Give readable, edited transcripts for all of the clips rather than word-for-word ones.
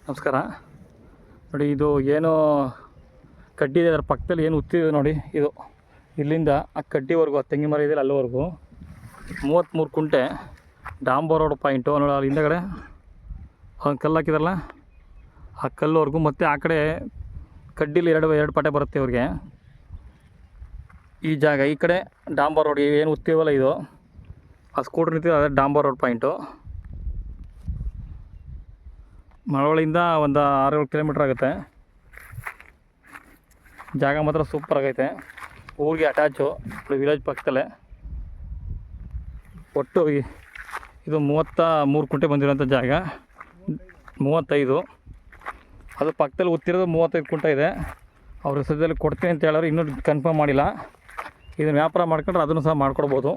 ನಮಸ್ಕಾರ. ನೋಡಿ, ಇದು ಏನು ಕಡ್ಡಿ ಇದೆ, ಅದರ ಪಕ್ಕದಲ್ಲಿ ಏನು ಉತ್ತಿದೆ ನೋಡಿ. ಇದು ಇಲ್ಲಿಂದ ಆ ಕಡ್ಡಿವರೆಗೂ, ಆ ತೆಂಗಿನ ಮರ ಇದೆಯಲ್ಲ ಅಲ್ಲಿವರೆಗೂ 33 ಕುಂಟೆ ಡಾಂಬರ್ ರೋಡ್ ಪಾಯಿಂಟು. ನೋಡಿ, ಅಲ್ಲಿ ಹಿಂದಗಡೆ ಒಂದು ಕಲ್ಲು ಹಾಕಿದಾರಲ್ಲ, ಆ ಕಲ್ಲುವರೆಗೂ. ಮತ್ತು ಆ ಕಡೆ ಕಡ್ಡಿಲಿ ಎರಡು ಪಟೆ ಬರುತ್ತೆ ಇವ್ರಿಗೆ. ಈ ಜಾಗ ಈ ಕಡೆ ಡಾಂಬರ್ ರೋಡ್ ಏನು ಉತ್ತೀವಲ್ಲ, ಇದು ಆ ಸ್ಕೂಟ್ರ್ ನಿಂತಿದೆ, ಅದೇ ಡಾಂಬರ್ ರೋಡ್ ಪಾಯಿಂಟು. ಮಳವಳ್ಳಿಯಿಂದ ಒಂದು 6-7 ಕಿಲೋಮೀಟ್ರ್ ಆಗುತ್ತೆ. ಜಾಗ ಮಾತ್ರ ಸೂಪರ್ ಆಗೈತೆ, ಊರಿಗೆ ಅಟ್ಯಾಚು, ವಿಲೇಜ್ ಪಕ್ಕದಲ್ಲೇ. ಒಟ್ಟು ಇದು 33 ಕುಂಟೆ ಬಂದಿರೋಂಥ ಜಾಗ. 35 ಅದು ಪಕ್ಕದಲ್ಲಿ ಉತ್ತಿರೋದು 35 ಕುಂಟೆ ಇದೆ. ಅವ್ರ ಹೆಸರಲ್ಲಿ ಕೊಡ್ತೀನಿ ಅಂತ ಹೇಳೋರು, ಇನ್ನೂ ಕನ್ಫರ್ಮ್ ಮಾಡಿಲ್ಲ. ಇದನ್ನು ವ್ಯಾಪಾರ ಮಾಡ್ಕೊಂಡ್ರೆ ಅದನ್ನು ಸಹ ಮಾಡ್ಕೊಡ್ಬೋದು.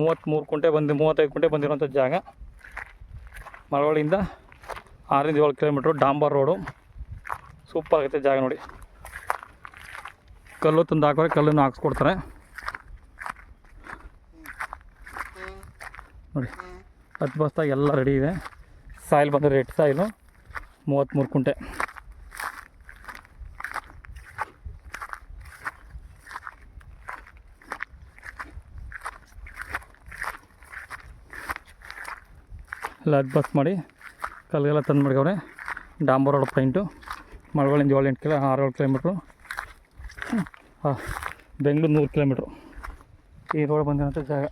35 ಕುಂಟೆ ಬಂದಿರೋಂಥ ಜಾಗ. ಮಳವಳ್ಳಿಯಿಂದ 6-7 ಕಿಲೋಮೀಟ್ರು, ಡಾಂಬರ್ ರೋಡು. ಸೂಪರ್ ಆಗೈತೆ ಜಾಗ ನೋಡಿ. ಕಲ್ಲು ತಂದು ಹಾಕೋರೆ, ಕಲ್ಲನ್ನು ಹಾಕ್ಸ್ಕೊಡ್ತಾರೆ ನೋಡಿ. 10 ಬಸ್ತಾಗಿ ಎಲ್ಲ ರೆಡಿ ಇದೆ. ಸಾಯಿಲ್ ಬಂದರೆ ರೆಡ್ ಸಾಯಿಲು 33 ಕುಂಟೆ. ಎಲ್ಲ 10 ಬಸ್ ಮಾಡಿ ಕಲ್ಲಿಗೆಲ್ಲ ತಂದು ಮಾಡ್ಕವ್ರೆ. ಡಾಂಬರ್ ರೋಡ್ ಪಾಯಿಂಟು. ಮಳವಳ್ಳಿಯಿಂದ 6-7 ಕಿಲೋಮೀಟ್ರು. ಬೆಂಗಳೂರು 100 ಕಿಲೋಮೀಟ್ರು ಈ ರೋಡ್ ಬಂದಿರೋಂಥ ಜಾಗ.